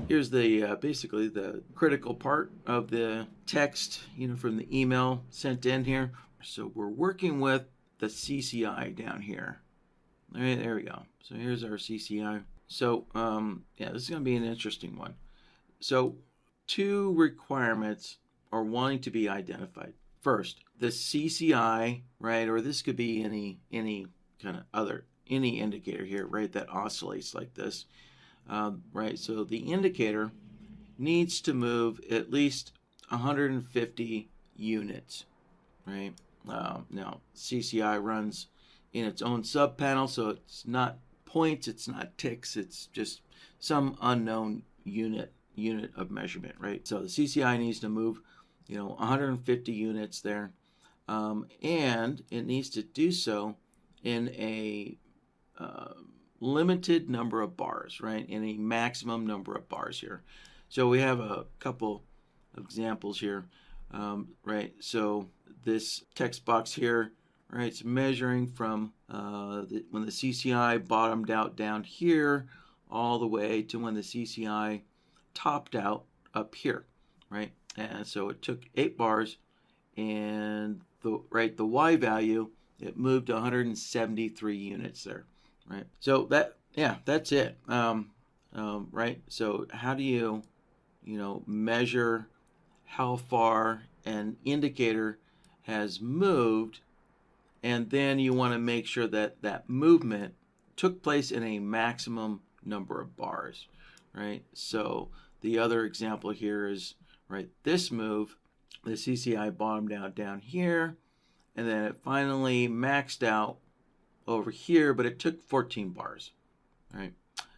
Here's the basically the critical part of the text, from the email sent in here. So we're working with the CCI down here. All right, there we go. So here's our CCI. So yeah, this is going to be an interesting one. So two requirements are wanting to be identified. First, the CCI, right, or this could be any kind of any indicator here, right, that oscillates like this. Right, so the indicator needs to move at least 150 units, right? Now, CCI runs in its own subpanel, so it's not points, it's not ticks, it's just some unknown unit of measurement, right? So the CCI needs to move, 150 units there, and it needs to do so in a limited number of bars, right? In a maximum number of bars here. So we have a couple of examples here, right? So this text box here, right? It's measuring from when the CCI bottomed out down here all the way to when the CCI topped out up here, right? And so it took 8 bars, and the Y value, it moved 173 units there. Right. So that's it. Right. So how do you, measure how far an indicator has moved, and then you want to make sure that that movement took place in a maximum number of bars, right? So the other example here is, right, this move, the CCI bottomed out down here, and then it finally maxed out over here, but it took 14 bars, right?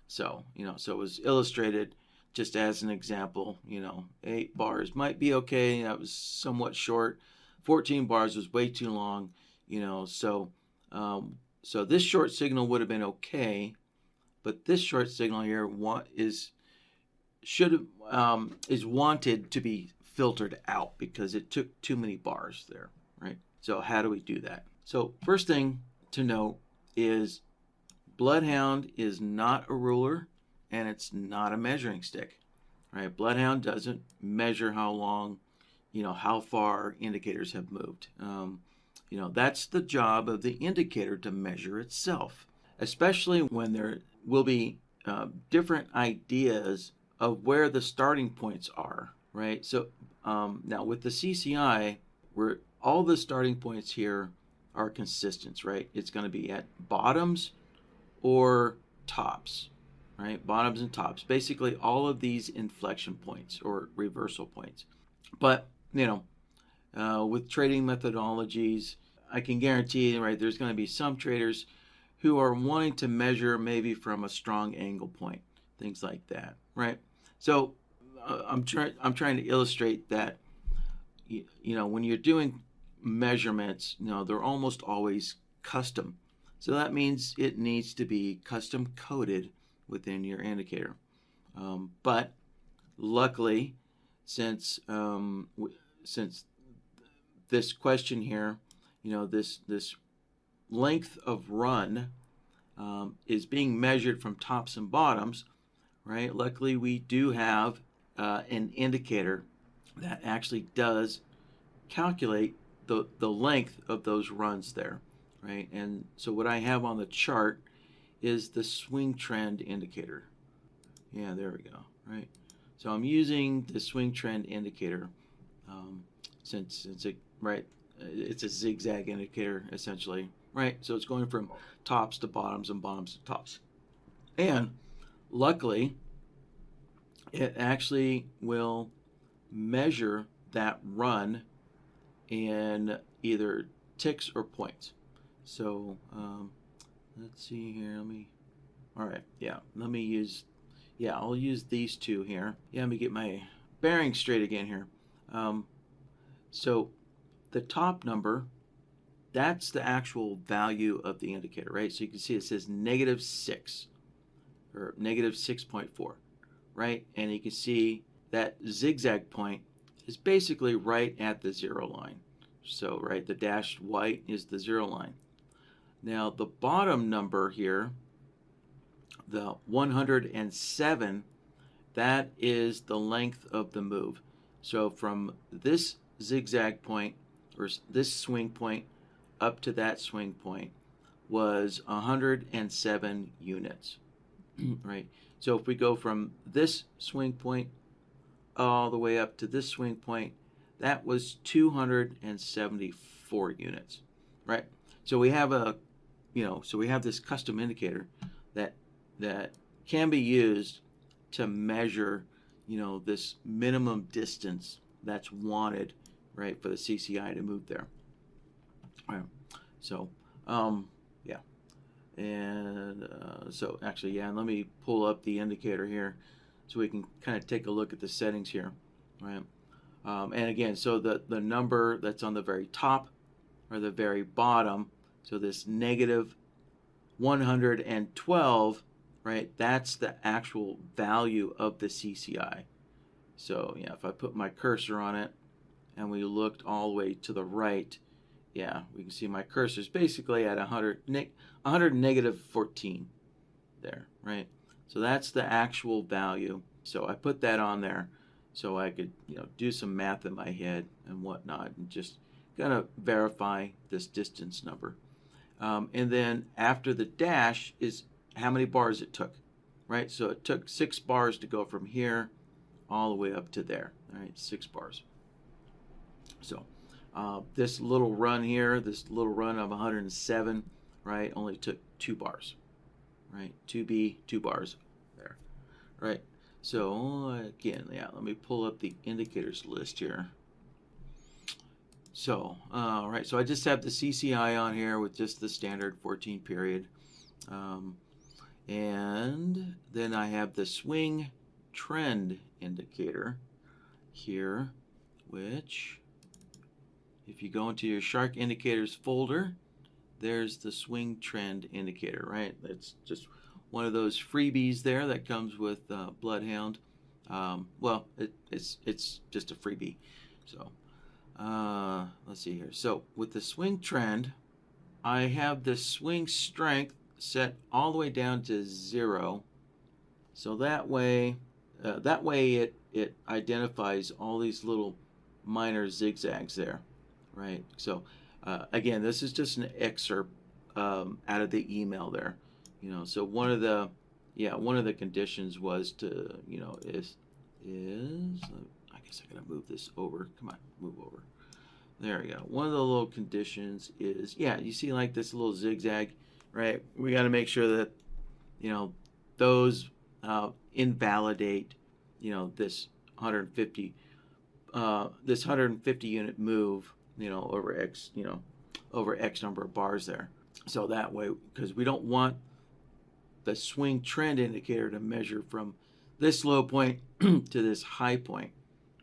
So, so it was illustrated just as an example. 8 bars might be okay. That was somewhat short. 14 bars was way too long, so so this short signal would have been okay, but this short signal here is wanted to be filtered out because it took too many bars there, right? So how do we do that? So first thing to note is BloodHound is not a ruler, and it's not a measuring stick, right? BloodHound doesn't measure how long, how far indicators have moved. That's the job of the indicator, to measure itself, especially when there will be different ideas of where the starting points are, right? So now with the CCI, where all the starting points here are consistent, right? It's going to be at bottoms or tops, right? Bottoms and tops. Basically, all of these inflection points or reversal points. But, with trading methodologies, I can guarantee, right, there's going to be some traders who are wanting to measure maybe from a strong angle point, things like that, right? So I'm trying to illustrate that, when you're doing measurements, they're almost always custom. So that means it needs to be custom coded within your indicator. But luckily, since this question here, this length of run is being measured from tops and bottoms, right? Luckily, we do have an indicator that actually does calculate the length of those runs there, right? And so what I have on the chart is the swing trend indicator. Yeah, there we go, right? So I'm using the swing trend indicator since it's a zigzag indicator essentially, right? So it's going from tops to bottoms and bottoms to tops. And luckily, it actually will measure that run in either ticks or points. So let's see here. I'll use these two here. Yeah, let me get my bearings straight again here. So the top number, that's the actual value of the indicator, right? So you can see it says -6 or -6.4, right? And you can see that zigzag point is basically right at the 0 line. So, right, the dashed white is the 0 line. Now, the bottom number here, the 107, that is the length of the move. So from this zigzag point, or this swing point, up to that swing point was 107 units, right? So if we go from this swing point all the way up to this swing point, that was 274 units, right? So we have so we have this custom indicator that can be used to measure, this minimum distance that's wanted, right, for the CCI to move there. All right. So, yeah. And so actually, yeah, and let me pull up the indicator here so we can kind of take a look at the settings here, right? And again, so the number that's on the very top or the very bottom, so this negative 112, right, that's the actual value of the CCI. So, yeah, if I put my cursor on it and we looked all the way to the right, yeah, we can see my cursor is basically at 100 negative 14 there, right? So that's the actual value. So I put that on there so I could, do some math in my head and whatnot and just kind of verify this distance number. And then after the dash is how many bars it took, right? So it took 6 bars to go from here all the way up to there, all right? 6 bars. So this little run here, this little run of 107, right, only took 2 bars, right? 2 bars there, right? So again, yeah, let me pull up the indicators list here. So, right, so I just have the CCI on here with just the standard 14 period. And then I have the swing trend indicator here, which if you go into your SharkIndicators folder, there's the swing trend indicator, right? That's just one of those freebies there that comes with BloodHound. Well, it's just a freebie. So let's see here. So with the swing trend, I have the swing strength set all the way down to 0. So that way it identifies all these little minor zigzags there, right? So again, this is just an excerpt out of the email there. So one of the conditions was to, is I guess I gotta move this over. Come on, move over. There we go. One of the little conditions is, yeah, you see like this little zigzag, right? We got to make sure that, those invalidate, this 150 unit move, over X number of bars there. So that way, because we don't want the swing trend indicator to measure from this low point to this high point,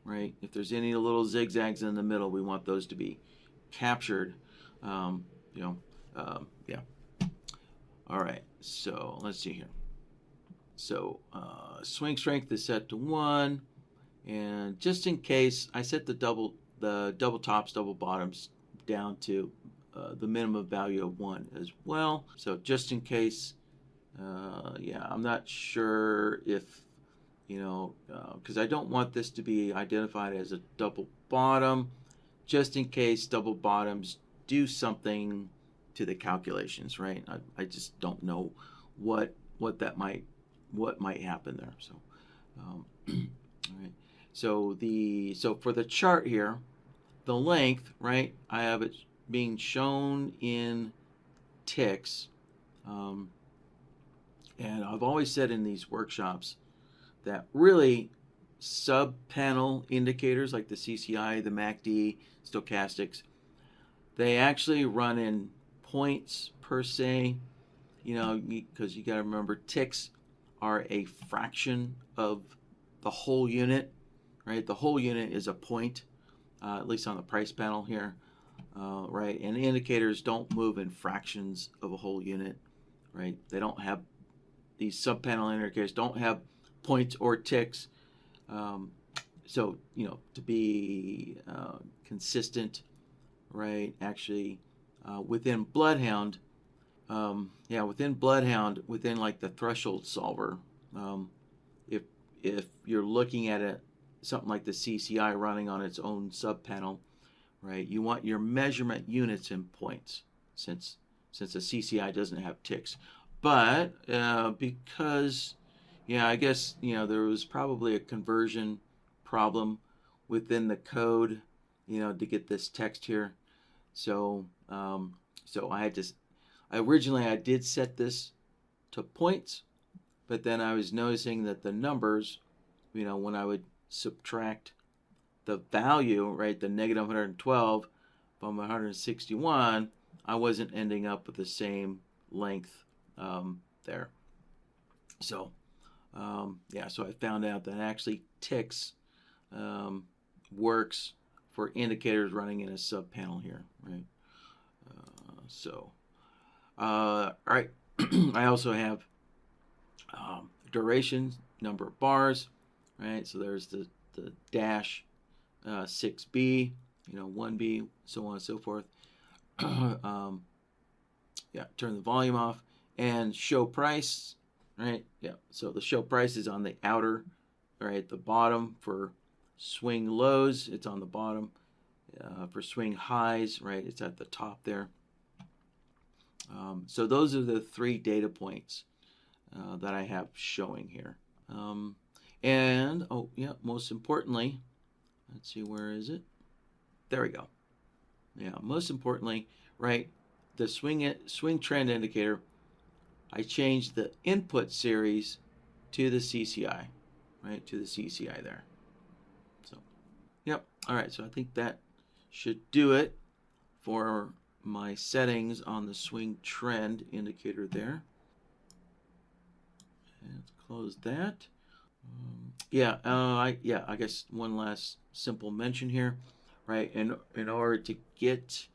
right? If there's any little zigzags in the middle, we want those to be captured. Yeah. All right, so let's see here. So swing strength is set to 1, and just in case, I set the double tops, double bottoms down to the minimum value of 1 as well. So just in case, yeah, I'm not sure if, because I don't want this to be identified as a double bottom, just in case double bottoms do something to the calculations, right? I just don't know what might happen there. So, all right. So for the chart here, the length, right? I have it being shown in ticks, and I've always said in these workshops that really sub-panel indicators like the CCI, the MACD, stochastics, they actually run in points per se, because you got to remember ticks are a fraction of the whole unit, right? The whole unit is a point, at least on the price panel here, right? And indicators don't move in fractions of a whole unit, right? They don't have, these sub-panel indicators don't have points or ticks. So, to be consistent, right? Actually, within BloodHound, within like the threshold solver, if you're looking at something like the CCI running on its own subpanel, right? You want your measurement units in points, since the CCI doesn't have ticks. But because, yeah, I guess, there was probably a conversion problem within the code, to get this text here. So originally I did set this to points, but then I was noticing that the numbers, when I would subtract the value, right, the negative 112 from 161, I wasn't ending up with the same length there. So, so I found out that actually ticks works for indicators running in a subpanel here, right? All right. I also have duration, number of bars, right? So there's the dash 6B, 1B, so on and so forth. Turn the volume off and show price, right? Yeah, so the show price is on the outer, right, the bottom. For swing lows, it's on the bottom. For swing highs, right, it's at the top there. So those are the 3 data points that I have showing here. And, most importantly, let's see, where is it? There we go. Yeah, most importantly, right, the swing trend indicator, I changed the input series to the CCI, right, to the CCI there. So, yep. All right, so I think that should do it for my settings on the swing trend indicator there. And let's close that. I guess one last simple mention here, right? In order to get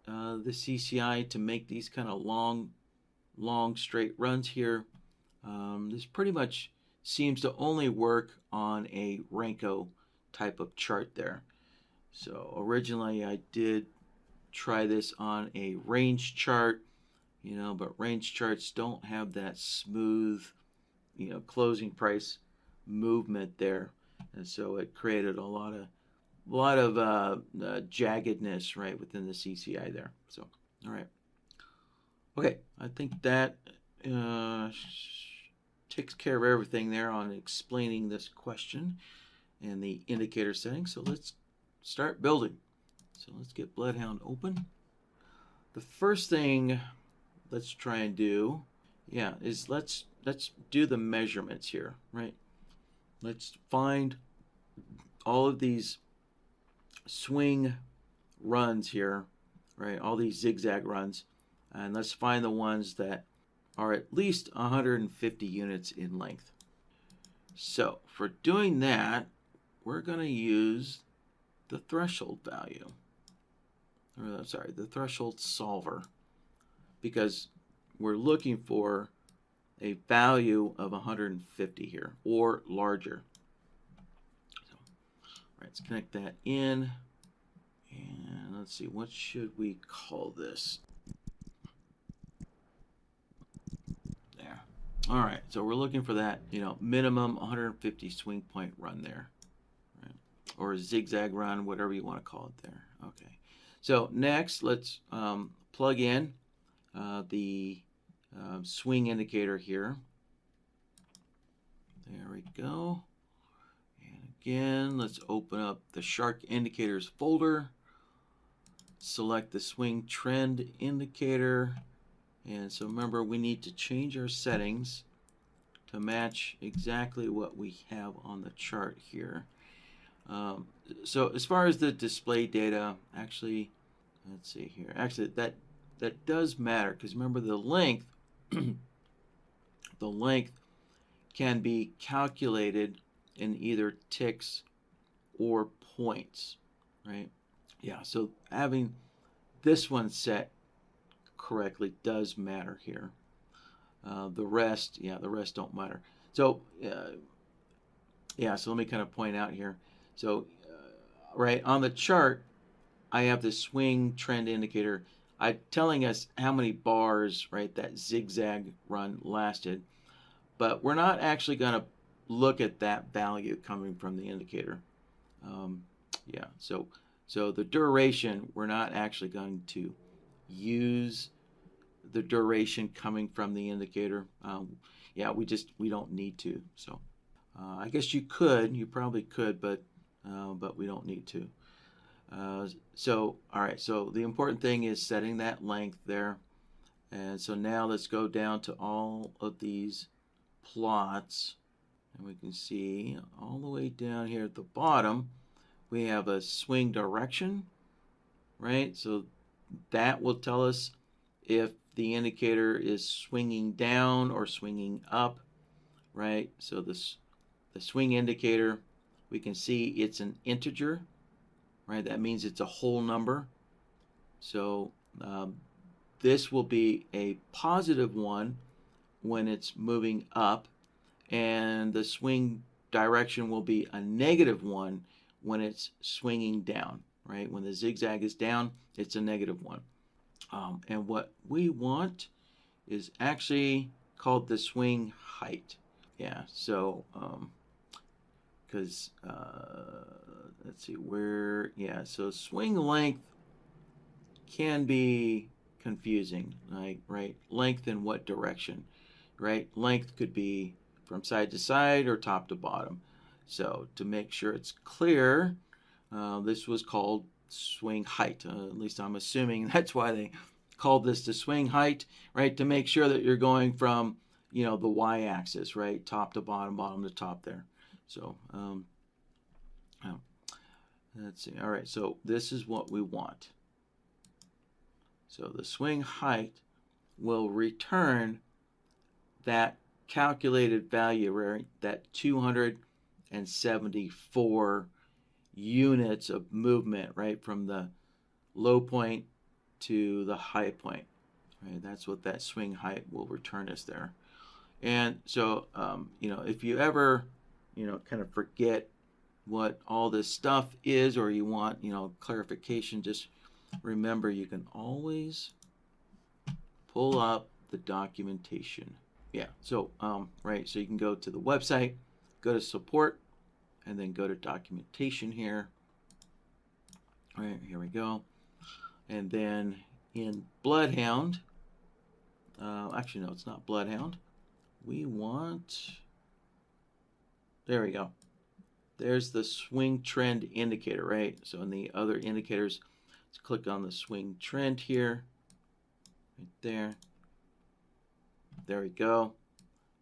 the CCI to make these kind of long straight runs here, this pretty much seems to only work on a Renko type of chart there. So originally I did try this on a range chart, but range charts don't have that smooth, closing price movement there, and so it created a lot of jaggedness right within the CCI there. So, all right, okay, I think that takes care of everything there on explaining this question and the indicator settings. So let's start building. So let's get BloodHound open. The first thing let's try and do, is let's do the measurements here, right? Let's find all of these swing runs here, right? All these zigzag runs, and let's find the ones that are at least 150 units in length. So for doing that, we're going to use the threshold value. The threshold solver, because we're looking for a value of 150 here or larger. So, all right, let's connect that in, and let's see, what should we call this? There. All right, so we're looking for that, minimum 150 swing point run there, right? Or a zigzag run, whatever you want to call it there. Okay. So next, let's plug in the swing indicator here. There we go. And again, let's open up the SharkIndicators folder. Select the swing trend indicator. And so remember, we need to change our settings to match exactly what we have on the chart here. So as far as the display data, actually, let's see here. Actually, that does matter, because remember, the length the length can be calculated in either ticks or points, right? Yeah, so having this one set correctly does matter here. The rest don't matter. So so let me kind of point out here. So right on the chart, I have the swing trend indicator telling us how many bars, right, that zigzag run lasted. But we're not actually going to look at that value coming from the indicator. Yeah, so the duration, we're not actually going to use the duration coming from the indicator. Yeah, we don't need to. So I guess you probably could, but we don't need to. So all right, so the important thing is setting that length there. And so now let's go down to all of these plots, and we can see all the way down here at the bottom we have a swing direction, right? So that will tell us if the indicator is swinging down or swinging up, right? So the swing indicator, we can see it's an integer, right? That means it's a whole number. So this will be a positive one when it's moving up, and the swing direction will be a negative one when it's swinging down, right? When the zigzag is down, it's a negative one. And what we want is actually called the swing height. Yeah, so because let's see where, yeah, so swing length can be confusing, like, right? Length in what direction, right? Length could be from side to side or top to bottom. So to make sure it's clear, this was called swing height. At least I'm assuming that's why they called this the swing height, right? To make sure that you're going from, the y-axis, right? Top to bottom, bottom to top there. So let's see. All right, so this is what we want. So the swing height will return that calculated value, right? That 274 units of movement, right? From the low point to the high point, right? That's what that swing height will return us there. And so, if you ever, kind of forget what all this stuff is, or you want, clarification, just remember you can always pull up the documentation. Yeah, so right, so you can go to the website, go to support, and then go to documentation here. All right, here we go. And then in BloodHound, actually no, it's not BloodHound. We want, there we go. There's the swing trend indicator, right? So in the other indicators, let's click on the swing trend here, right there. There we go.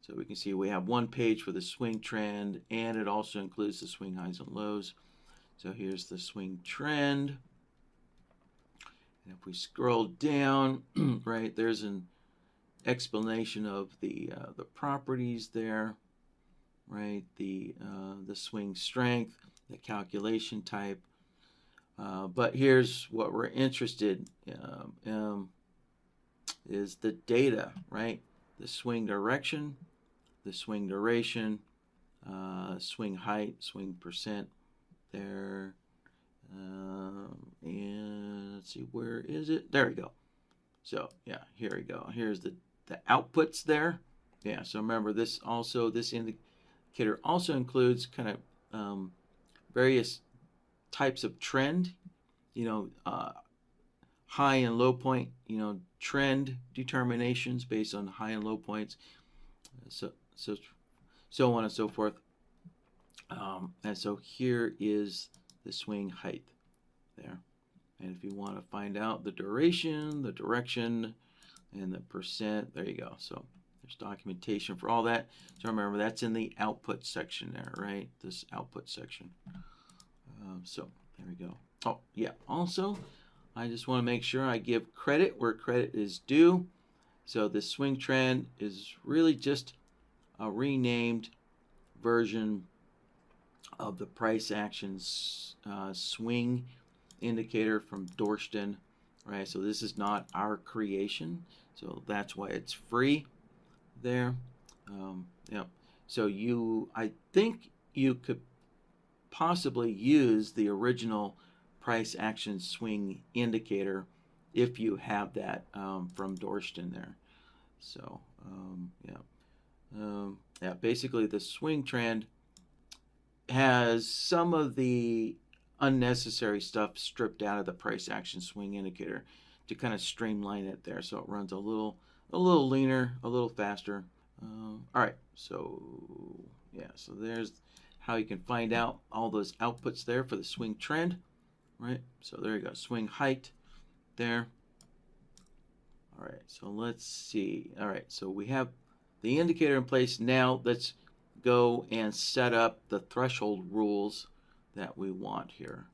So we can see we have one page for the swing trend, and it also includes the swing highs and lows. So here's the swing trend. And if we scroll down, right, there's an explanation of the properties there, right? The swing strength, the calculation type. But here's what we're interested in, is the data, right? The swing direction, the swing duration, swing height, swing percent there. And let's see, where is it? There we go. So yeah, here we go. Here's the outputs there. Yeah, so remember this indicator also includes kind of various types of trend, high and low point, trend determinations based on high and low points, so on and so forth. And so here is the swing height there. And if you want to find out the duration, the direction, and the percent, there you go. So there's documentation for all that. So remember, that's in the output section there, right? This output section. So there we go. Oh, yeah. Also, I just want to make sure I give credit where credit is due. So the swing trend is really just a renamed version of the price actions swing indicator from Dorston, right? So this is not our creation, so that's why it's free there. Yeah. So I think you could possibly use the original price action swing indicator if you have that from Dorston there. So yeah. Yeah, basically the swing trend has some of the unnecessary stuff stripped out of the price action swing indicator to kind of streamline it there, so it runs a little leaner, a little faster. All right, so yeah, so there's how you can find out all those outputs there for the swing trend, right? So there you go, swing height there. All right, so let's see. All right, so we have the indicator in place. Now let's go and set up the threshold rules that we want here.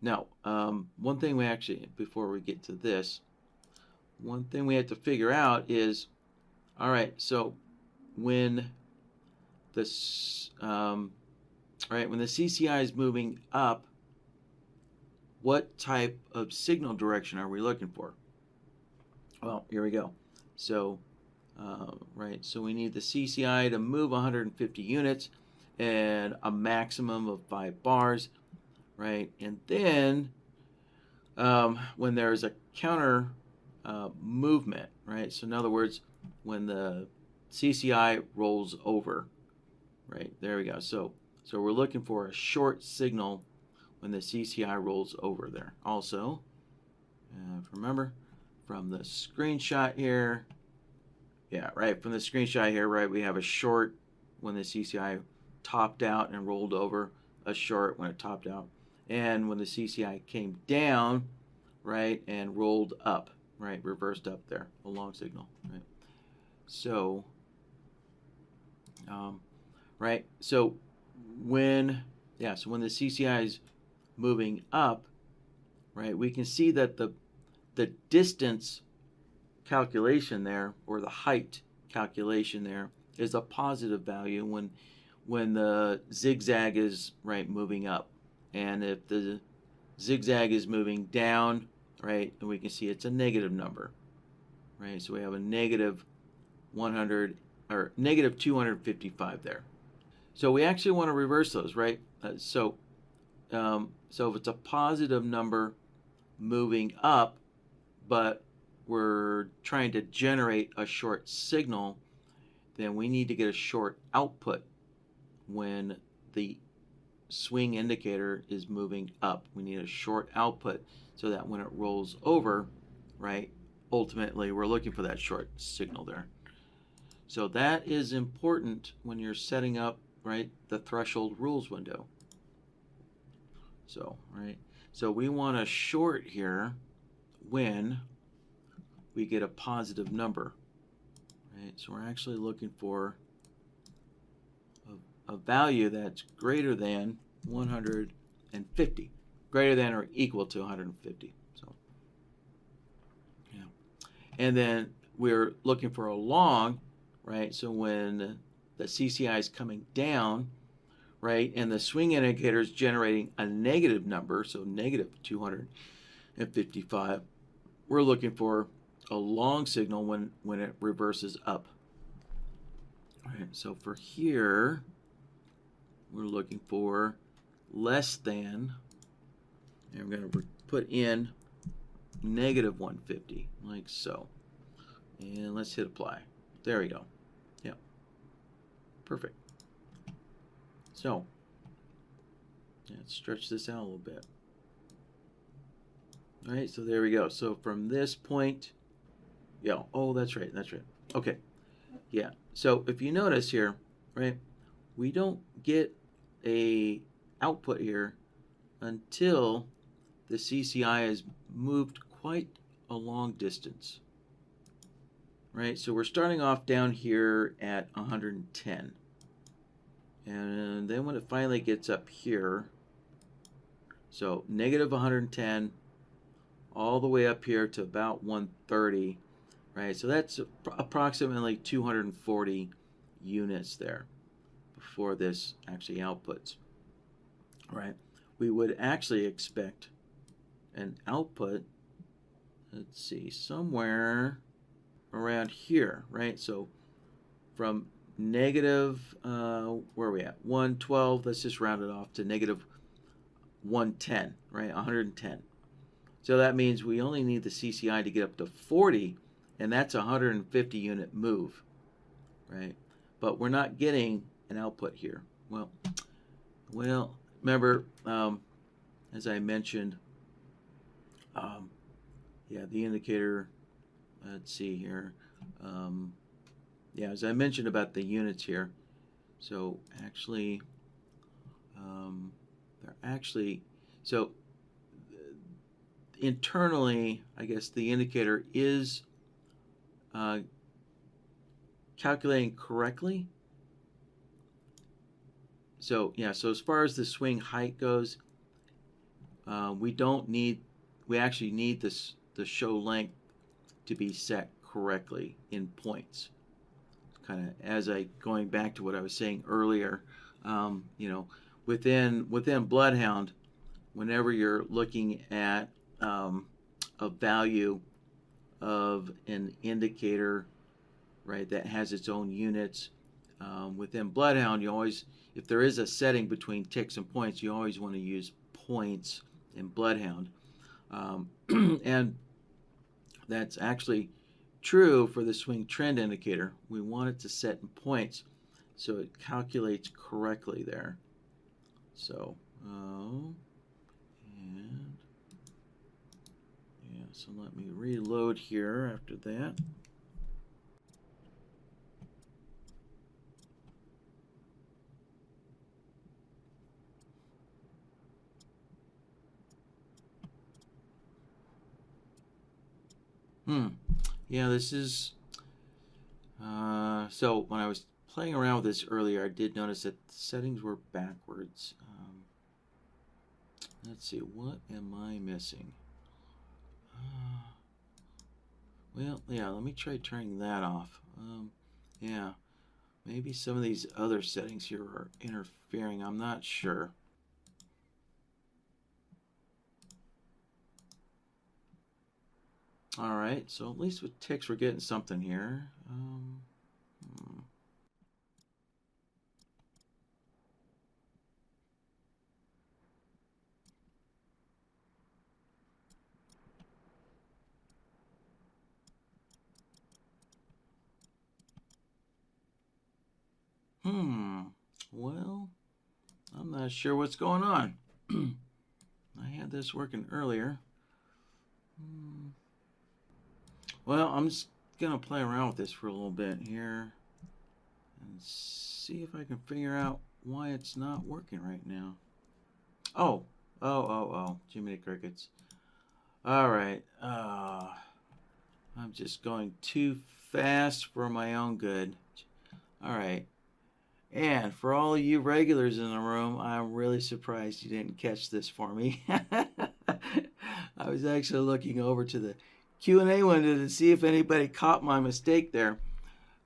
Now, one thing we actually, before we get to this, one thing we have to figure out is, all right, so when this, when the CCI is moving up, what type of signal direction are we looking for? Well, here we go. So, so we need the CCI to move 150 units and a maximum of 5 bars, right? And then when there's a counter movement, right? So in other words, when the CCI rolls over, right? There we go. So we're looking for a short signal when the CCI rolls over there. Also, remember from the screenshot here, yeah, right, from the screenshot here, right, we have a short when the CCI topped out and rolled over, a short when it topped out, and when the CCI came down, right, and rolled up, right, reversed up there, a long signal, right? So, right, so when the CCI is moving up, right, we can see that the distance calculation there, or the height calculation there, is a positive value when the zigzag is moving up, and if the zigzag is moving down, right, and we can see it's a negative number, right? So we have a negative 100 or negative 255 there. So we actually want to reverse those, right? So if it's a positive number moving up, but we're trying to generate a short signal, then we need to get a short output when the swing indicator is moving up. We need a short output so that when it rolls over, right, ultimately we're looking for that short signal there. So that is important when you're setting up, right, the threshold rules window. So, right, so we want a short here when we get a positive number, right? So we're actually looking for a value that's greater than 150, greater than or equal to 150. So, yeah. And then we're looking for a long, right? So when the CCI is coming down, right, and the swing indicator is generating a negative number, so negative 255, we're looking for a long signal when it reverses up. All right, so for here, we're looking for less than, and we're going to put in negative 150, like so. And let's hit apply. There we go. Yeah, perfect. So, let's stretch this out a little bit. All right, so there we go. So from this point, yeah, oh, that's right. Okay, yeah. So if you notice here, right, we don't get a output here until the CCI has moved quite a long distance, right? So we're starting off down here at 110. And then when it finally gets up here, so negative 110 all the way up here to about 130, right? So that's approximately 240 units there before this actually outputs, right? We would actually expect an output, let's see, somewhere around here, right? So from negative, where are we at? 112, let's just round it off to negative 110, right? 110. So that means we only need the CCI to get up to 40, and that's a 150 unit move, right? but we're not getting an output here. Well, remember, as I mentioned, yeah, the indicator, let's see here. Yeah, as I mentioned about the units here, so actually, they're actually, so internally, I guess the indicator is calculating correctly. So yeah, so as far as the swing height goes, we actually need the show length to be set correctly in points. Kind of as going back to what I was saying earlier, you know, within BloodHound, whenever you're looking at a value of an indicator, right, that has its own units, within BloodHound, you always, if there is a setting between ticks and points, you always want to use points in BloodHound. And that's actually true for the swing trend indicator. We want it to set in points so it calculates correctly there. So, and yeah, so let me reload here after that. Yeah, this is, so when I was playing around with this earlier, I did notice that the settings were backwards. Let's see, what am I missing? Well, yeah, let me try turning that off. Yeah, maybe some of these other settings here are interfering. I'm not sure. All right, so at least with ticks, we're getting something here. Well, I'm not sure what's going on. I had this working earlier. Well, I'm just gonna play around with this for a little bit here and see if I can figure out why it's not working right now. Oh, Jiminy Crickets. All right. I'm just going too fast for my own good. All right. And for all you regulars in the room, I'm really surprised you didn't catch this for me. I was actually looking over to the Q&A window to see if anybody caught my mistake there.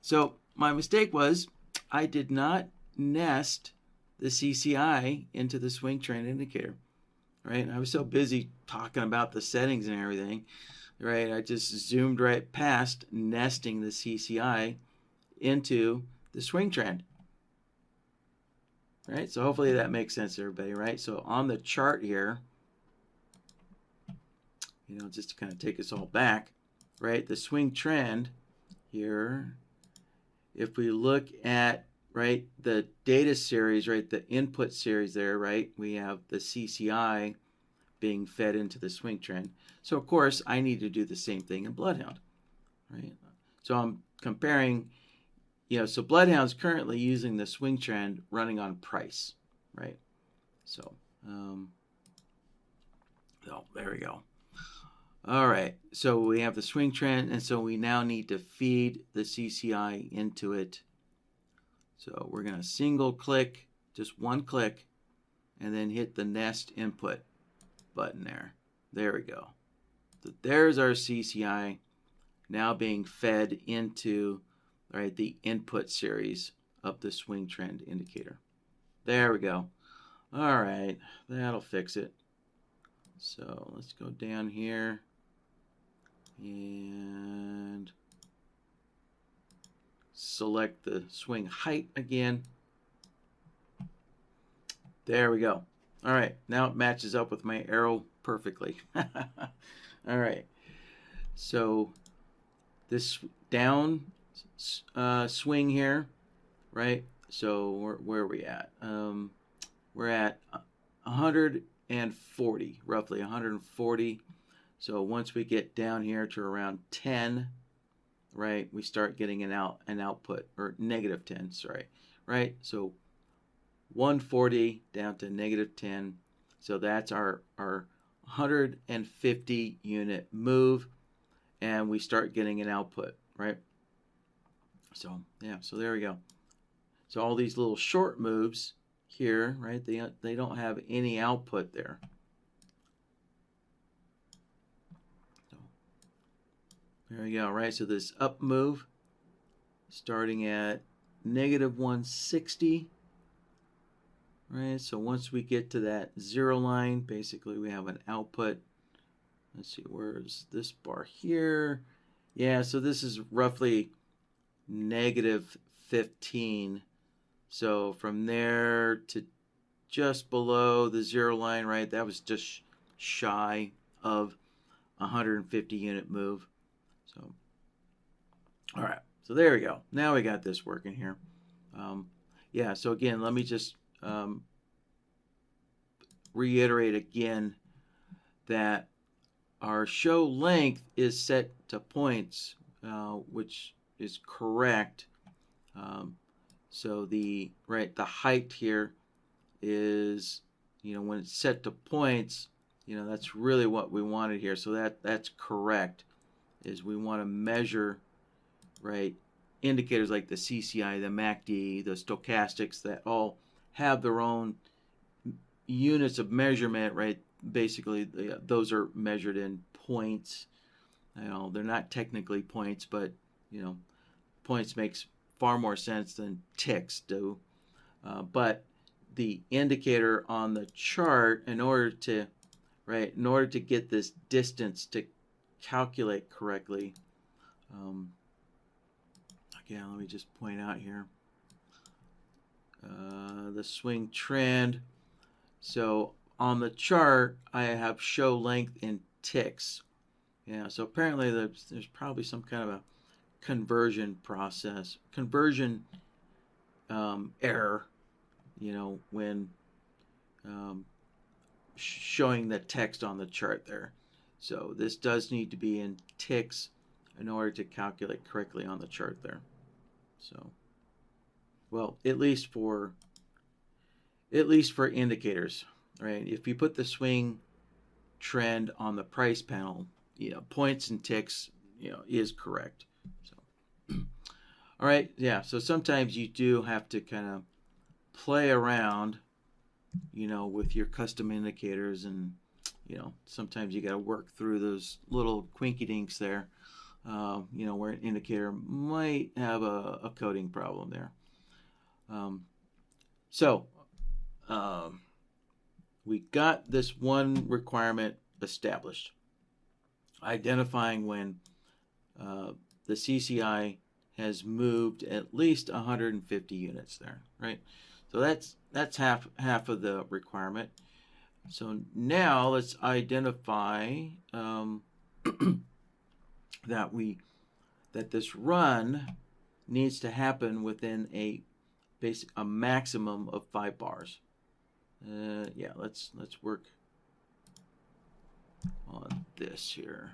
So my mistake was I did not nest the CCI into the swing trend indicator. Right? I was so busy talking about the settings and everything. Right? I just zoomed right past nesting the CCI into the swing trend. Right? So hopefully that makes sense to everybody, right? So on the chart here, you know, just to kind of take us all back, right? The swing trend here, if we look at, right, the data series, right, the input series there, right, we have the CCI being fed into the swing trend. So of course I need to do the same thing in BloodHound, right? So I'm comparing, you know, so BloodHound's currently using the swing trend running on price, right? So, there we go. All right, so we have the swing trend, and so we now need to feed the CCI into it. So we're gonna single click, just one click, and then hit the nest input button there. There we go. So there's our CCI now being fed into, right, the input series of the swing trend indicator. There we go. All right, that'll fix it. So let's go down here and select the swing height again. There we go. All right, now it matches up with my arrow perfectly. All right, so this down swing here, right? So where are we at? We're at 140, roughly 140. So once we get down here to around 10, right, we start getting an output, or negative 10, sorry, right? So 140 down to negative 10. So that's our 150 unit move, and we start getting an output, right? So yeah, so there we go. So all these little short moves here, right, they don't have any output there. So there we go, right? So this up move starting at negative 160, right? So once we get to that zero line, basically we have an output. Let's see, where's this bar here? Yeah, so this is roughly negative 15. So from there to just below the zero line, right, that was just shy of 150 unit move. So, all right, so there we go. Now we got this working here. Yeah, so again, let me just reiterate again that our show length is set to points, which is correct. So the height here is, when it's set to points, that's really what we wanted here. So that's correct. Is we want to measure, right, indicators like the CCI, the MACD, the stochastics that all have their own units of measurement, right? Basically, those are measured in points. They're not technically points, but points makes far more sense than ticks do. But the indicator on the chart, in order to get this distance to calculate correctly, again, let me just point out here the swing trend. So on the chart, I have show length in ticks. Yeah, so apparently there's probably some kind of a conversion error, when showing the text on the chart there. So this does need to be in ticks in order to calculate correctly on the chart there. So, well, at least for indicators, right? If you put the swing trend on the price panel, points and ticks, is correct. So, all right, yeah. So sometimes you do have to kind of play around, with your custom indicators, and sometimes you got to work through those little quinky dinks there, where an indicator might have a coding problem there. So we got this one requirement established, identifying when the CCI has moved at least 150 units there, right? So that's half of the requirement. So now let's identify that this run needs to happen within a maximum of 5 bars. Yeah, let's work on this here.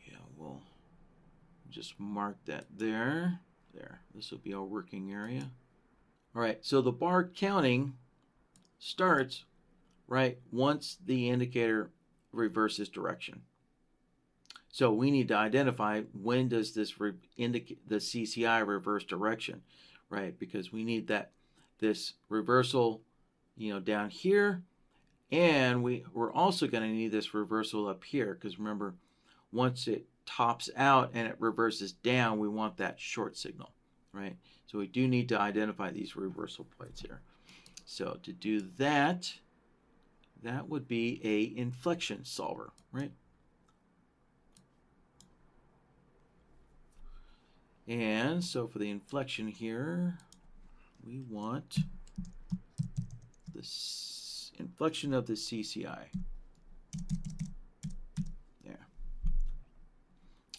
Yeah, we'll just mark that there. This will be our working area. All right, so the bar counting starts right once the indicator reverses direction. So we need to identify when does this indicate the CCI reverse direction, right? Because we need this reversal, down here, and we're also going to need this reversal up here, because remember, once it tops out and it reverses down, we want that short signal, right? So we do need to identify these reversal points here. So to do that, that would be a inflection solver, right? And so for the inflection here, we want this inflection of the CCI. There.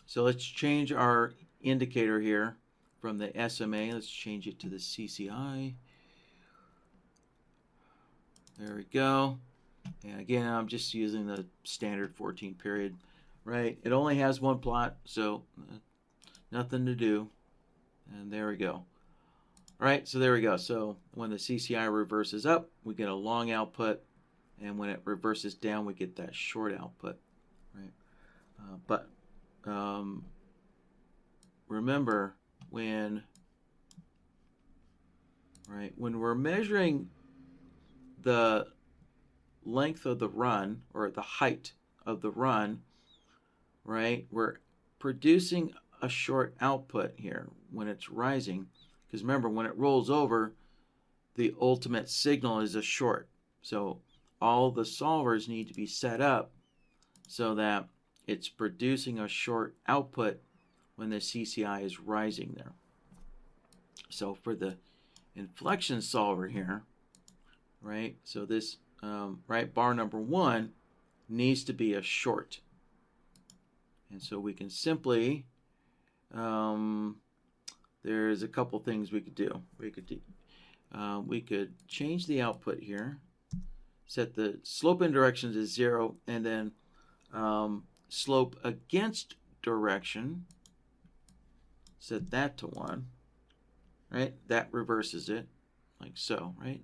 So let's change our indicator here, from the SMA. Let's change it to the CCI. There we go. And again, I'm just using the standard 14 period, right? It only has one plot, so nothing to do. And there we go. All right, so there we go. So when the CCI reverses up, we get a long output, and when it reverses down, we get that short output, right? But remember, when we're measuring the length of the run, or the height of the run, right, we're producing a short output here when it's rising, because remember, when it rolls over, the ultimate signal is a short. So all the solvers need to be set up so that it's producing a short output when the CCI is rising there. So for the inflection solver here, right, so this right, bar number 1 needs to be a short. And so we can simply, there's a couple things we could do. We could change the output here, set the slope in direction to 0, and then slope against direction, set that to 1, right? That reverses it, like so, right?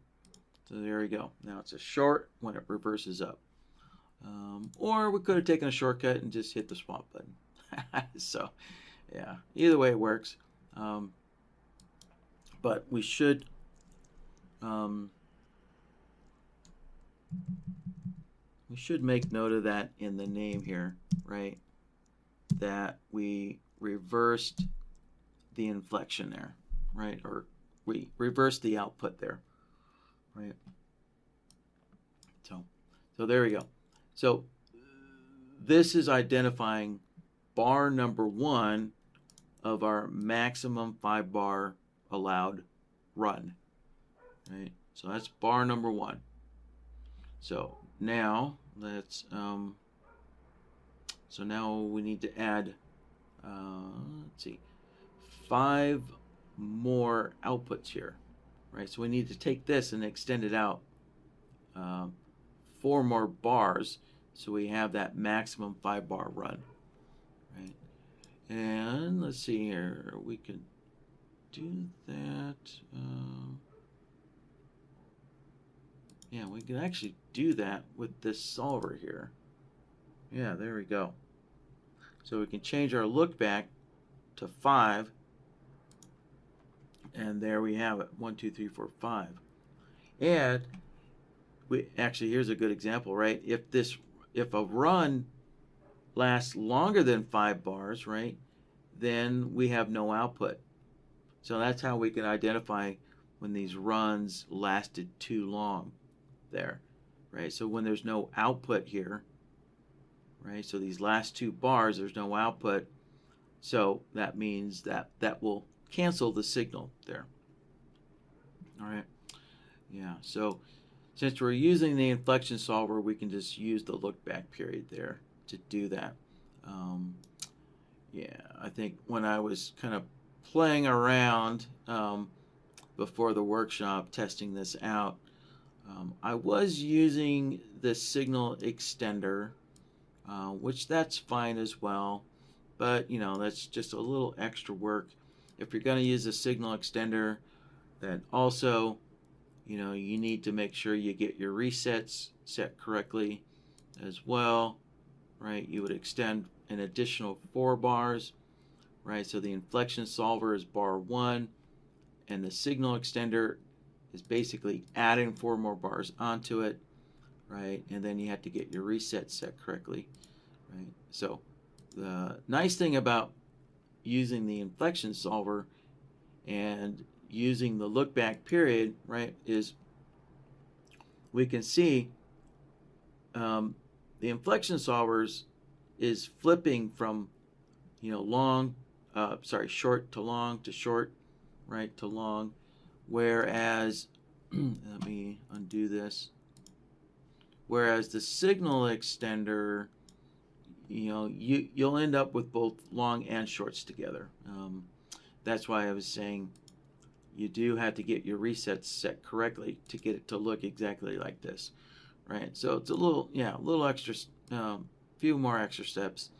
So there we go. Now it's a short when it reverses up. Or we could have taken a shortcut and just hit the swap button. So, yeah, either way it works. But we should make note of that in the name here, right? That we reversed the inflection there, right? Or we reversed the output there, right? So there we go. So this is identifying bar number 1 of our maximum 5-bar allowed run, right? So that's bar number 1. So now let's so now we need to add let's see, 5 more outputs here, right? So we need to take this and extend it out 4 more bars, so we have that maximum 5-bar run, right? And let's see here, we can do that. Yeah, we can actually do that with this solver here. Yeah, there we go. So we can change our look back to 5, and there we have it, 1, 2, 3, 4, 5. And we actually, here's a good example, right? If a run lasts longer than 5 bars, right, then we have no output. So that's how we can identify when these runs lasted too long there, right? So when there's no output here, right, so these last 2 bars, there's no output, so that means that will cancel the signal there. All right, yeah, so since we're using the inflection solver, we can just use the look back period there to do that. Yeah, I think when I was kind of playing around before the workshop, testing this out, I was using the signal extender, which that's fine as well, but you know, that's just a little extra work. If you're going to use a signal extender, then also, you know, you need to make sure you get your resets set correctly as well, right? You would extend an additional 4 bars, right? So the inflection solver is bar 1, and the signal extender is basically adding 4 more bars onto it, right? And then you have to get your reset set correctly, right? So the nice thing about using the inflection solver and using the look back period, right, is we can see the inflection solvers is flipping from, you know, short to long to short, right, to long, whereas let me undo this. Whereas the signal extender, you know, you'll end up with both long and shorts together. that's why I was saying you do have to get your resets set correctly to get it to look exactly like this, right? So it's a little, yeah, a little extra, few more extra steps.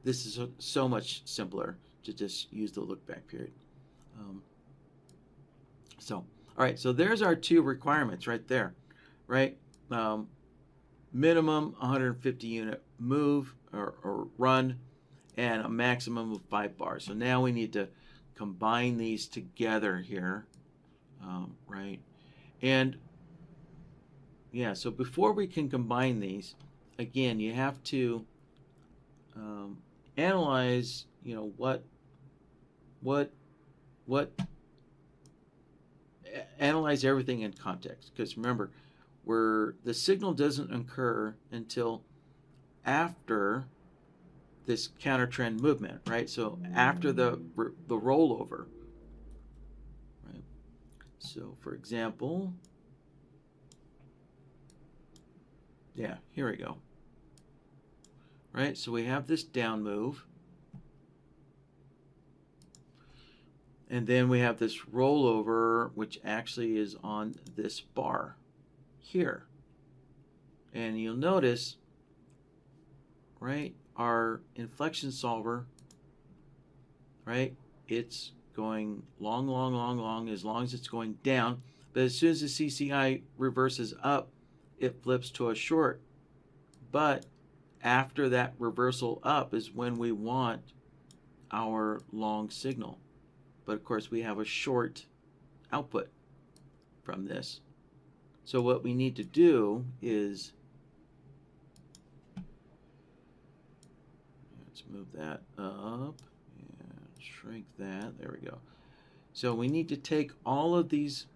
This is so much simpler to just use the look back period. So, all right, so there's our two requirements right there, right? Minimum 150 unit move or run, and a maximum of 5 bars. So now we need to combine these together here, right? And yeah, so before we can combine these, again, you have to analyze, you know, analyze everything in context. Because remember, the signal doesn't occur until after this counter trend movement, right? So after the rollover, right? So for example, yeah, here we go. Right, so we have this down move, and then we have this rollover, which actually is on this bar here. And you'll notice, right, our inflection solver, right, it's going long as long as it's going down. But as soon as the CCI reverses up, it flips to a short. But after that reversal up is when we want our long signal. But of course we have a short output from this. So what we need to do is, let's move that up and shrink that. There we go. So we need to take all of these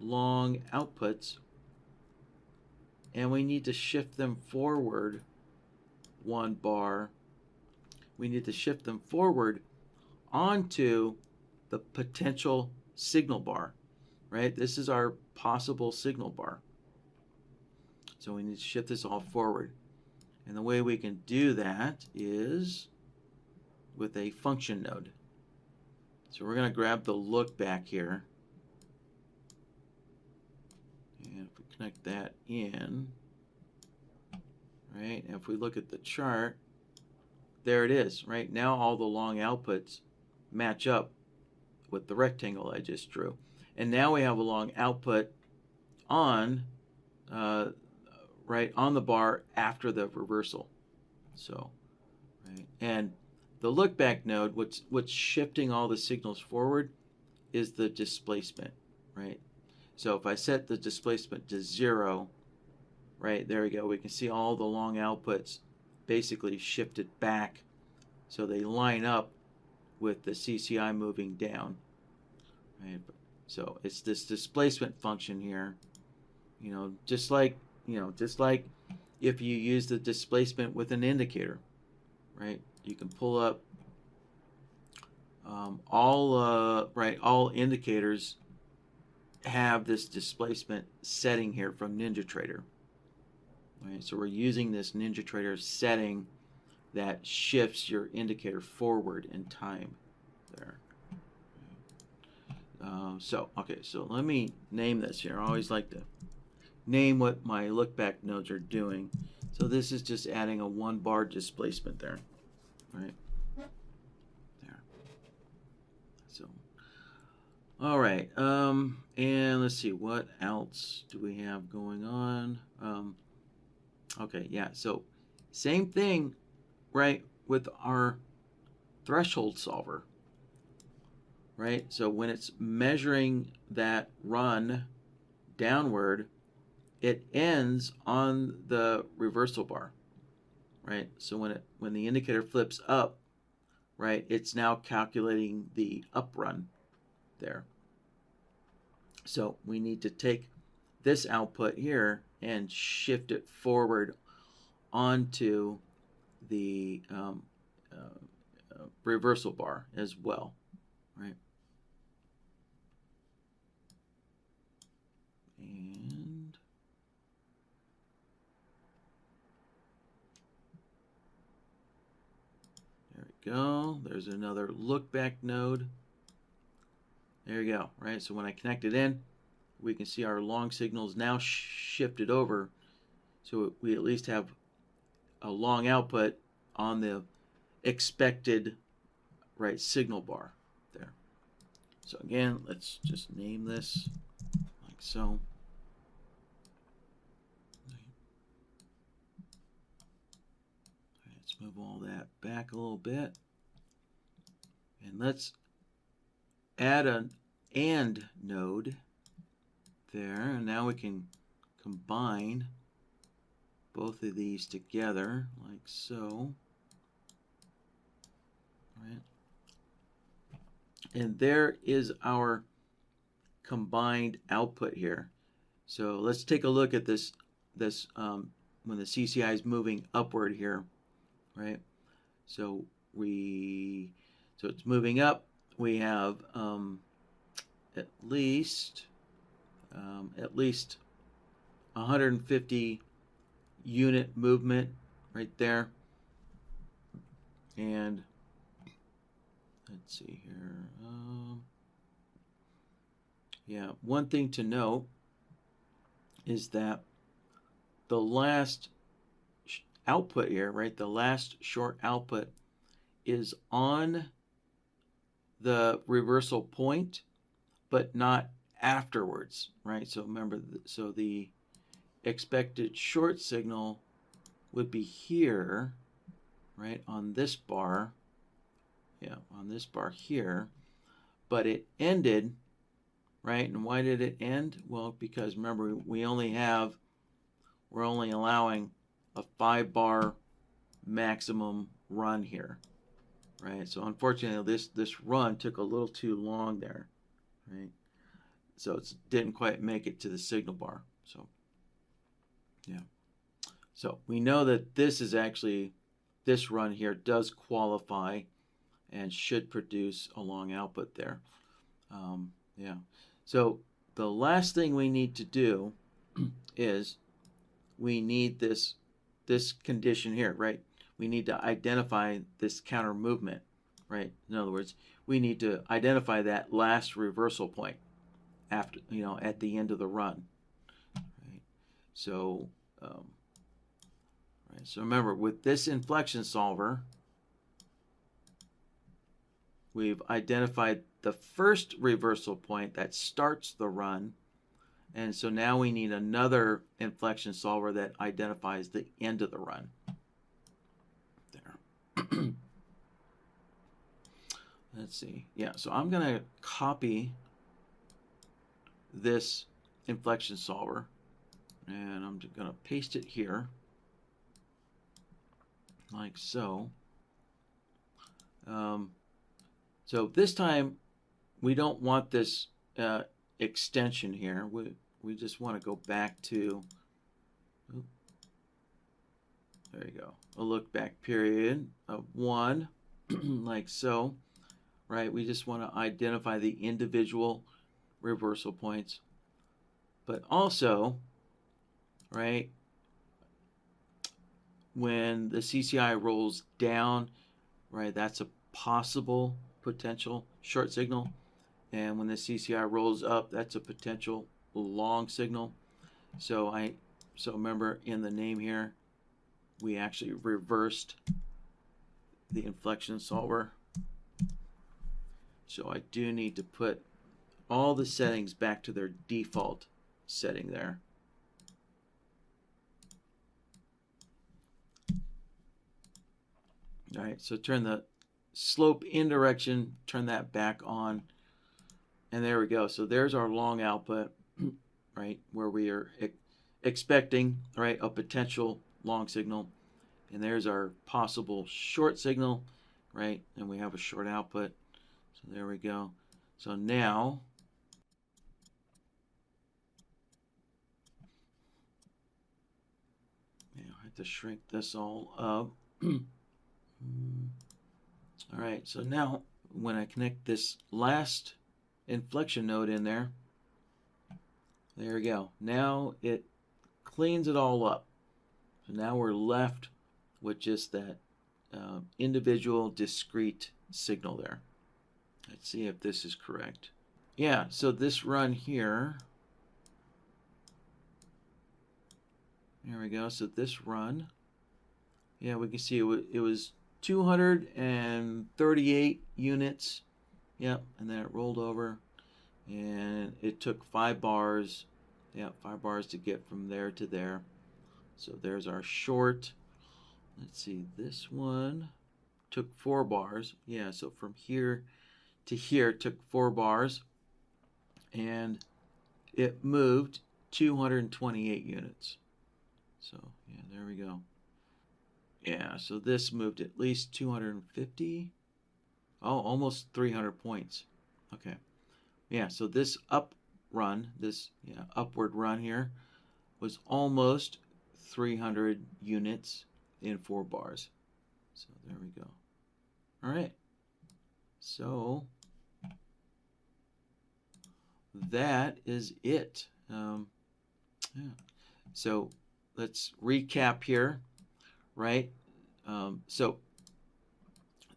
long outputs and we need to shift them forward 1 bar. We need to shift them forward onto the potential signal bar, right? This is our possible signal bar. So we need to shift this all forward. And the way we can do that is with a function node. So we're going to grab the look back here. And if we connect that in, right, and if we look at the chart, there it is, right? Now all the long outputs match up with the rectangle I just drew. And now we have a long output on, right, on the bar after the reversal. So, right, and the look back node, what's shifting all the signals forward is the displacement, right? So if I set the displacement to 0, right, there we go. We can see all the long outputs basically shifted back so they line up with the CCI moving down, right? So it's this displacement function here, you know, just like if you use the displacement with an indicator, right? You can pull up all indicators have this displacement setting here from NinjaTrader. Right, so we're using this NinjaTrader setting that shifts your indicator forward in time there. Okay, so let me name this here. I always like to name what my look back nodes are doing. So this is just adding a 1 bar displacement there, right? There. So, all right, and let's see, what else do we have going on? Okay, yeah, so same thing, right, with our threshold solver, right? So when it's measuring that run downward, it ends on the reversal bar, right? So when the indicator flips up, right, it's now calculating the up run there. So we need to take this output here and shift it forward onto the reversal bar as well, right? And there we go. There's another look back node. There you go, right? So when I connect it in, we can see our long signal is now shifted over, so we at least have a long output on the expected right signal bar there. So again, let's just name this like so. Let's move all that back a little bit, and let's add an AND node there, and now we can combine both of these together like so. Right. And there is our combined output here. So let's take a look at this when the CCI is moving upward here, right? So it's moving up. We have at least 150 unit movement right there. And let's see here. Yeah, one thing to note is that the last output here, right, the last short output is on the reversal point, but not afterwards, right? So remember, so the expected short signal would be here, right, on this bar. Yeah, on this bar here, but it ended, right? And why did it end? Well, because remember, we're only allowing a 5-bar maximum run here, right? So unfortunately, this run took a little too long there, right? So it didn't quite make it to the signal bar. So yeah, so we know that this run here does qualify and should produce a long output there. Yeah. So the last thing we need to do is we need this condition here, right? We need to identify this counter movement, right? In other words, we need to identify that last reversal point after, at the end of the run, right? So, right. So remember, with this inflection solver, we've identified the first reversal point that starts the run, and so now we need another inflection solver that identifies the end of the run. There. Let's see. Yeah, so I'm going to copy this inflection solver, and I'm just going to paste it here, like so. So this time, we don't want this extension here. We just want to go back to, there you go, a look back period of 1, like so, right? We just want to identify the individual reversal points, but also, right, when the CCI rolls down, right, that's a possible potential short signal, and when the CCI rolls up, that's a potential long signal. So remember, in the name here, we actually reversed the inflection solver. So I do need to put all the settings back to their default setting there. All right, so turn the slope in direction, turn that back on, and there we go. So there's our long output, right, where we are expecting, right, a potential long signal, and there's our possible short signal, right, and we have a short output. So there we go. So now I have to shrink this all up. All right, so now when I connect this last inflection node in there, there we go. Now it cleans it all up. So now we're left with just that individual discrete signal there. Let's see if this is correct. yeah, so this run here, there we go. So this run, yeah, we can see it was 238 units. Yep, and then it rolled over, and it took 5 bars. Yeah, 5 bars to get from there to there. So there's our short. Let's see, this one took 4 bars. Yeah, so from here to here it took 4 bars, and it moved 228 units. So yeah, there we go. Yeah, so this moved at least 250. Oh, almost 300 points. Okay. Yeah, so this up run, this upward run here, was almost 300 units in 4 bars. So there we go. All right. So that is it. Yeah. So let's recap here, right? So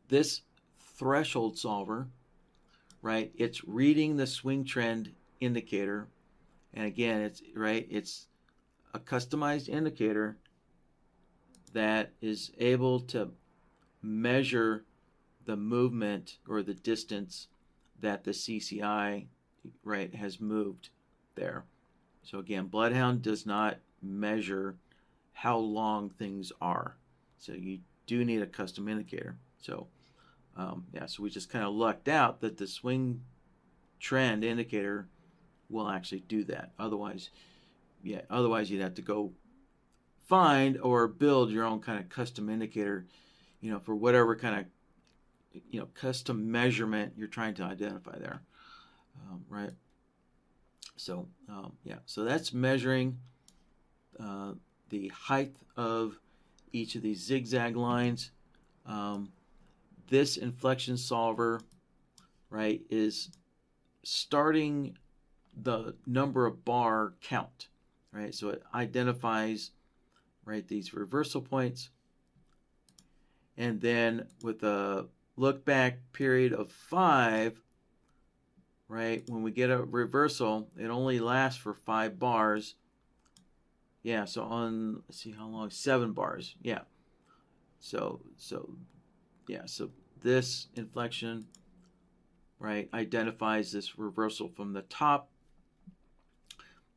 this threshold solver, right? It's reading the swing trend indicator, and again, it's a customized indicator that is able to measure the movement or the distance that the CCI has moved there. So again, BloodHound does not measure how long things are. So you do need a custom indicator. So yeah, so we just kind of lucked out that the swing trend indicator will actually do that. Otherwise you'd have to go find or build your own kind of custom indicator, for whatever kind of custom measurement you're trying to identify there, right? So yeah, so that's measuring the height of each of these zigzag lines. This inflection solver, right, is starting the number of bar count, right? So it identifies, right, these reversal points, and then with a look back period of 5, right, when we get a reversal, it only lasts for 5 bars. Yeah, so let's see how long, 7 bars. Yeah. So this inflection, right, identifies this reversal from the top,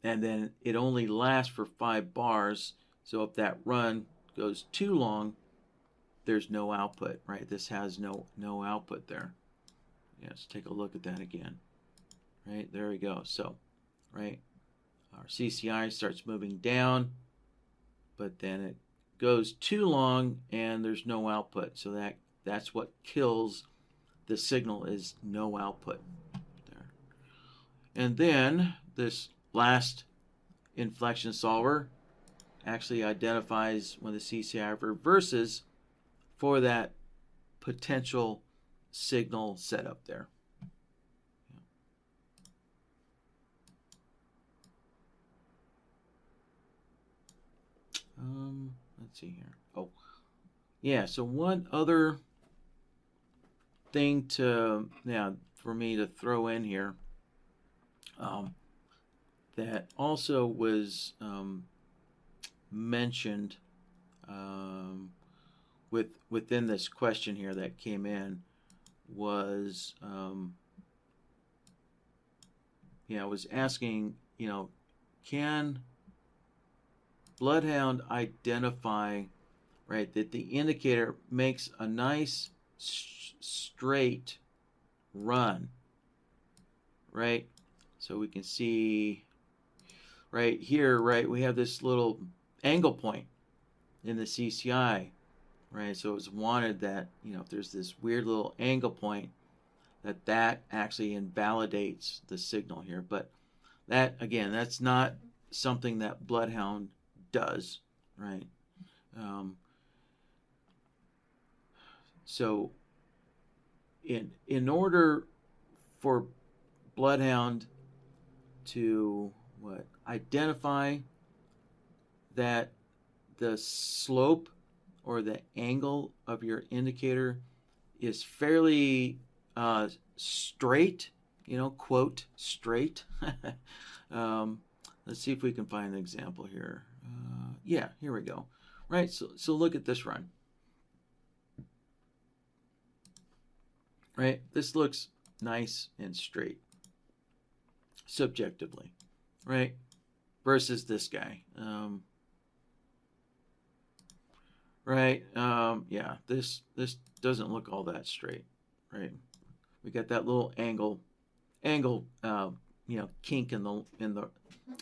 and then it only lasts for 5 bars. So if that run goes too long, there's no output, right? This has no output there. Yeah, let's take a look at that again. Right, there we go. So, right, our CCI starts moving down, but then it goes too long and there's no output. So that's what kills the signal, is no output there. And then this last inflection solver actually identifies when the CCI reverses for that potential signal setup there. Let's see here. Oh, yeah. So one other thing for me to throw in here, that also was mentioned within this question here that came in was was asking, can BloodHound identify, right, that the indicator makes a nice straight run, right? So we can see right here, right, we have this little angle point in the CCI, right? So it's wanted that, if there's this weird little angle point, that actually invalidates the signal here. But that, again, that's not something that BloodHound does, right? So in order for BloodHound to identify that the slope or the angle of your indicator is fairly straight, quote, straight. Let's see if we can find an example here. Yeah, here we go. Right, so look at this run. Right, this looks nice and straight, subjectively, right? Versus this guy. Right, yeah, this doesn't look all that straight, right? We got that little angle, kink in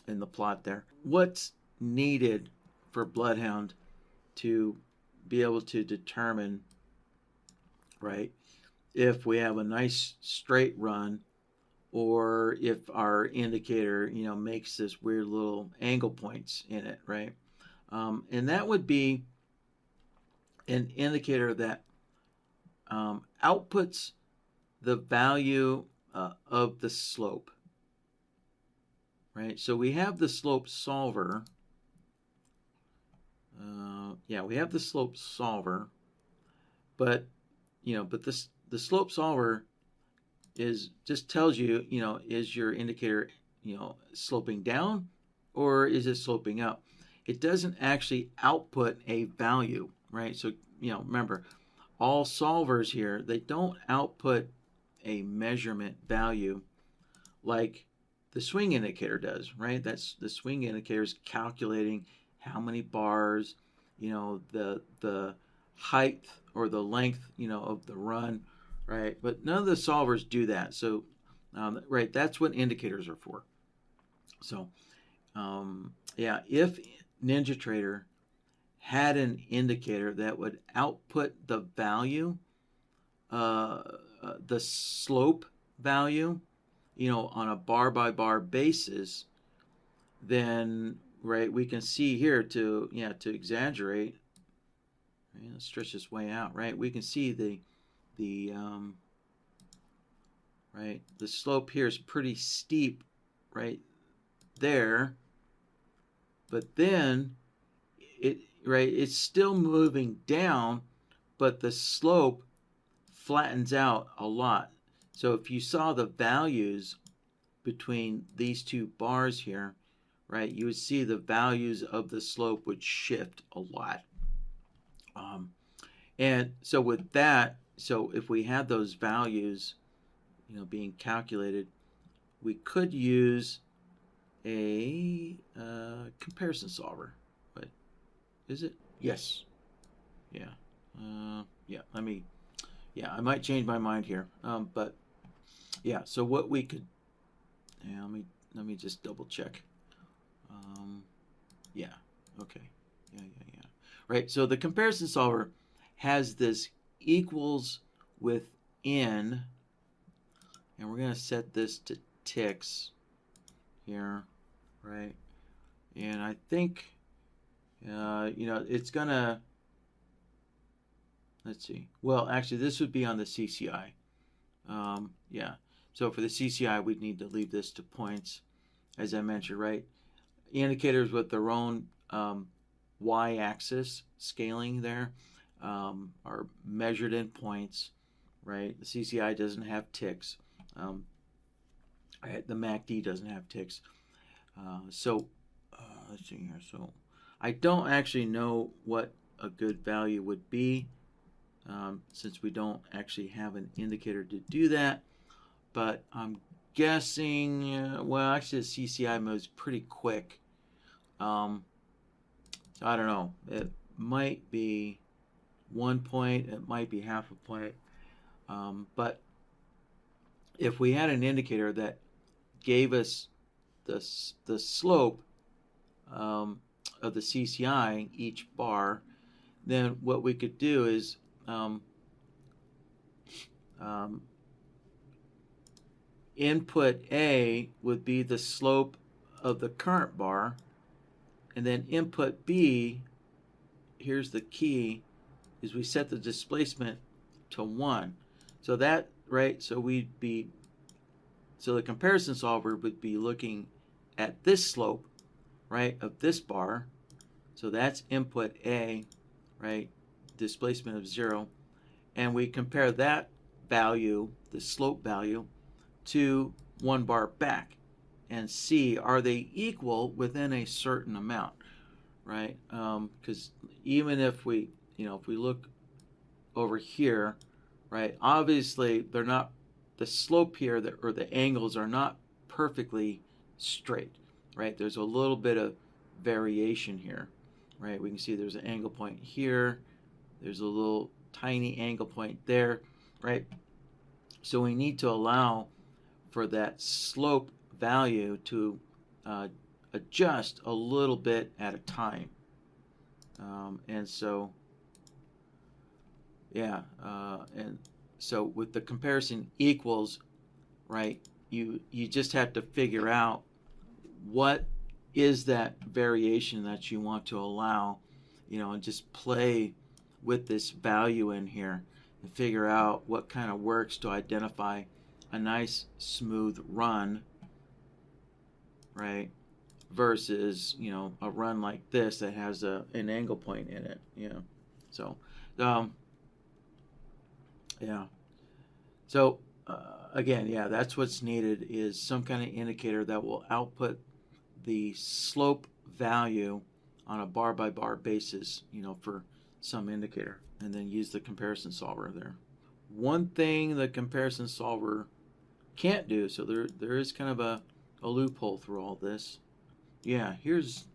the plot there. What's needed for BloodHound to be able to determine, right, if we have a nice straight run or if our indicator, makes this weird little angle points in it, right? And that would be an indicator that outputs the value of the slope, right? So we have the slope solver. We have the slope solver, but the slope solver just tells you, is your indicator, sloping down or is it sloping up? It doesn't actually output a value, right? So, remember, all solvers here, they don't output a measurement value like the swing indicator does, right? That's the swing indicator is calculating how many bars, the height or the length, of the run, right? But none of the solvers do that. So, right, that's what indicators are for. So, if NinjaTrader had an indicator that would output the value, the slope value, on a bar by bar basis, then, right, we can see here to exaggerate, right, let's stretch this way out, right? We can see the slope here is pretty steep right there, but then it's still moving down, but the slope flattens out a lot. So if you saw the values between these two bars here, right, you would see the values of the slope would shift a lot. And so with that, so if we had those values, being calculated, we could use a comparison solver. But is it? Yes. Yeah. I might change my mind here. But yeah. So what we could. Yeah. Let me just double check. Yeah. Okay. Yeah. Right. So the comparison solver has this equals within, and we're going to set this to ticks here, right? And I think, it's going to, let's see. Well, actually, this would be on the CCI. So for the CCI, we'd need to leave this to points, as I mentioned, right? Indicators with their own Y-axis scaling there are measured in points, right? The CCI doesn't have ticks. The MACD doesn't have ticks. So let's see here. So I don't actually know what a good value would be since we don't actually have an indicator to do that. But I'm guessing, actually the CCI moves pretty quick. So I don't know. It might be 1 point. It might be half a point. But if we had an indicator that gave us the slope of the CCI each bar, then what we could do is input A would be the slope of the current bar, and then input B, here's the key, is we set the displacement to 1. So that, right, so the comparison solver would be looking at this slope, right, of this bar. So that's input A, right, displacement of 0. And we compare that value, the slope value, to one bar back and see, are they equal within a certain amount, right? Because even if we, if we look over here, right, obviously they're not, the slope here or the angles are not perfectly straight, right? There's a little bit of variation here, right? We can see there's an angle point here, there's a little tiny angle point there, right? So we need to allow for that slope value to adjust a little bit at a time. And so, yeah, and so with the comparison equals, right, you just have to figure out what is that variation that you want to allow, and just play with this value in here and figure out what kind of works to identify a nice smooth run, right, versus a run like this that has an angle point in it. So yeah, so again, yeah, that's what's needed, is some kind of indicator that will output the slope value on a bar by bar basis, for some indicator, and then use the comparison solver there. One thing the comparison solver can't do, so there is kind of a loophole through all this. Yeah, here's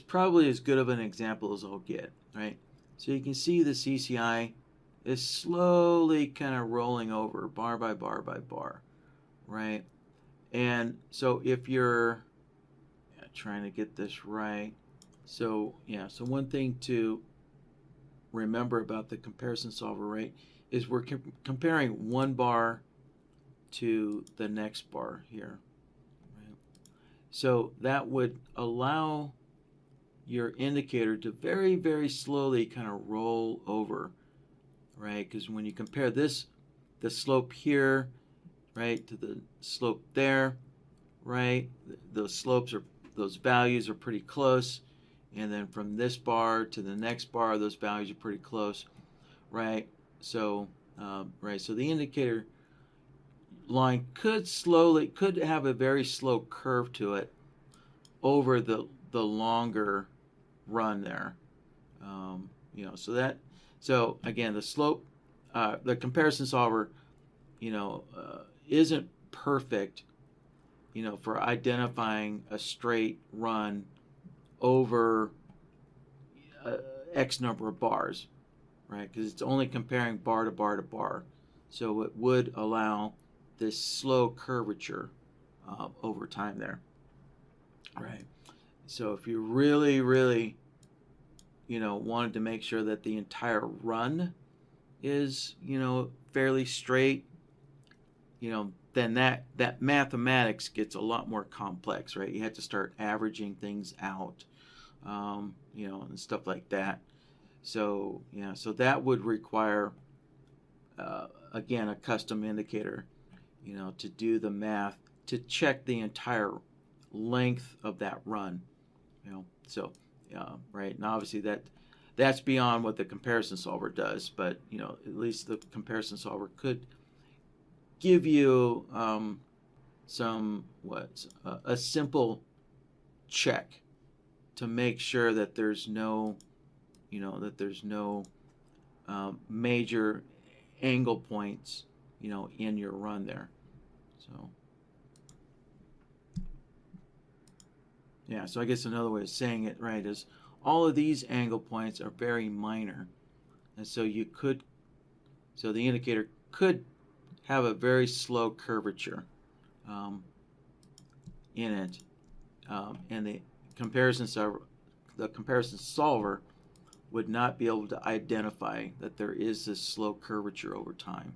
probably as good of an example as I'll get, right? So you can see the CCI is slowly kind of rolling over bar by bar by bar, right? And so if you're trying to get this right, so one thing to remember about the comparison solver, right, is we're comparing one bar to the next bar here, right? So that would allow your indicator to very, very slowly kind of roll over, right? Because when you compare this, the slope here, right, to the slope there, right, those values are pretty close. And then from this bar to the next bar, those values are pretty close, right? So, so the indicator line could have a very slow curve to it over the longer run there. So again, the slope, the comparison solver, isn't perfect, for identifying a straight run over X number of bars, right? Because it's only comparing bar to bar to bar. So it would allow this slow curvature over time there, right? So if you really, really, wanted to make sure that the entire run is, fairly straight, then that mathematics gets a lot more complex, right? You have to start averaging things out, and stuff like that. So so that would require, again, a custom indicator, to do the math to check the entire length of that run, So, right, and obviously that's beyond what the comparison solver does, but at least the comparison solver could give you a simple check to make sure that there's no major angle points in your run there. So so I guess another way of saying it, right, is all of these angle points are very minor, and so the indicator could have a very slow curvature in it, and the comparison solver would not be able to identify that there is this slow curvature over time.